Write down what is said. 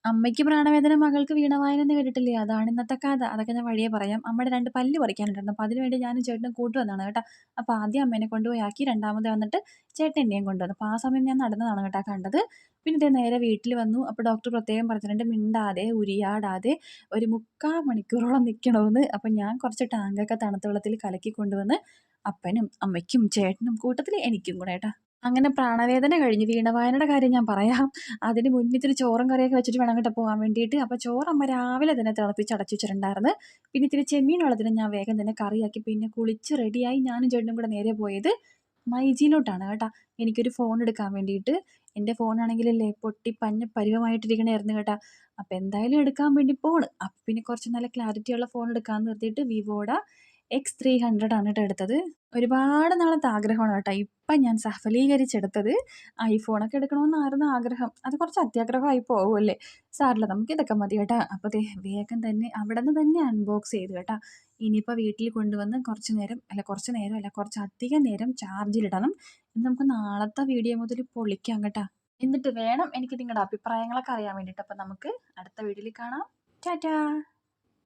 അമ്മയ്ക്ക് പ്രാണവേദന, മകൾക്ക് വീണവായന എന്ന് കേട്ടിട്ടില്ലേ? അതാണ് ഇന്നത്തെ കഥ. അതൊക്കെ ഞാൻ വഴിയേ പറയാം. അമ്മയുടെ 2 പല്ല് പറിക്കാനുണ്ടായിരുന്നു. അപ്പൊ അതിനുവേണ്ടി ഞാനും ചേട്ടനും കൂട്ട് വന്നതാണ് കേട്ടോ. അപ്പൊ ആദ്യം അമ്മേനെ കൊണ്ടുപോയി ആക്കി. രണ്ടാമത് വന്നിട്ട് ചേട്ടൻ എന്നെയും കൊണ്ടുവന്നു. അപ്പൊ ആ സമയം ഞാൻ നടന്നതാണ് കേട്ടോ കണ്ടത്. പിന്നെ ദേ നേരെ വീട്ടിൽ വന്നു. അപ്പൊ ഡോക്ടർ പ്രത്യേകം പറഞ്ഞിട്ടുണ്ട് മിണ്ടാതെ, ഉരിയാടാതെ ഒരു 3/4 മണിക്കൂറോളം നിൽക്കണമെന്ന്. അപ്പൊ ഞാൻ കുറച്ച് ടാങ്കൊക്കെ തണുത്ത വെള്ളത്തിൽ കലക്കി കൊണ്ടുവന്ന് അപ്പനും അമ്മയ്ക്കും ചേട്ടനും കൂട്ടത്തിൽ എനിക്കും കൂടെ കേട്ടോ. അങ്ങനെ പ്രാണവേദന കഴിഞ്ഞ് വീണവായനയുടെ കാര്യം ഞാൻ പറയാം. അതിന് മുന്നേ ഇത്തിരി ചോറും കറിയൊക്കെ വെച്ചിട്ട് വേണം കേട്ടോ പോകാൻ വേണ്ടിയിട്ട്. അപ്പോൾ ചോറ് അമ്മ രാവിലെ തന്നെ തിളപ്പിച്ച് അടച്ച് വെച്ചിട്ടുണ്ടായിരുന്നു. പിന്നെ ഇത്തിരി ചെമ്മീൻ ഉള്ളതിന് ഞാൻ വേഗം തന്നെ കറിയാക്കി. പിന്നെ കുളിച്ച് റെഡിയായി ഞാനും ചേട്ടനും കൂടെ നേരെ പോയത് മൈജിയിലോട്ടാണ് കേട്ടോ. എനിക്കൊരു ഫോൺ എടുക്കാൻ വേണ്ടിയിട്ട്. എൻ്റെ ഫോണാണെങ്കിലല്ലേ പൊട്ടി പഞ്ഞ പരിവമായിട്ടിരിക്കണായിരുന്നു കേട്ടോ. അപ്പോൾ എന്തായാലും എടുക്കാൻ വേണ്ടി പോണ്. അപ്പം പിന്നെ കുറച്ച് നല്ല ക്ലാരിറ്റിയുള്ള ഫോൺ എടുക്കാമെന്ന് നിർത്തിയിട്ട് വിവോയുടെ X300 ആണ് കേട്ടോ എടുത്തത്. ഒരുപാട് നാളത്തെ ആഗ്രഹമാണ് കേട്ടോ ഇപ്പം ഞാൻ സഫലീകരിച്ചെടുത്തത്. ഐഫോണൊക്കെ എടുക്കണമെന്നായിരുന്നു ആഗ്രഹം. അത് കുറച്ച് അത്യാഗ്രഹമായി പോകുമല്ലേ. സാരമില്ല, നമുക്കിതൊക്കെ മതി കേട്ടോ. അപ്പോൾ ദേ വേഗം തന്നെ അവിടെ നിന്ന് തന്നെ അൺബോക്സ് ചെയ്തു കേട്ടോ. ഇനിയിപ്പോൾ വീട്ടിൽ കൊണ്ടുവന്ന് കുറച്ചധികം നേരം ചാർജിലിടണം. ഇനി നമുക്ക് നാളത്തെ വീഡിയോ മുതൽ പൊളിക്കാം കേട്ടോ. എന്നിട്ട് വേണം എനിക്ക് നിങ്ങളുടെ അഭിപ്രായങ്ങളൊക്കെ അറിയാൻ വേണ്ടിയിട്ട്. അപ്പോൾ നമുക്ക് അടുത്ത വീഡിയോയിൽ കാണാം. ടാറ്റാ.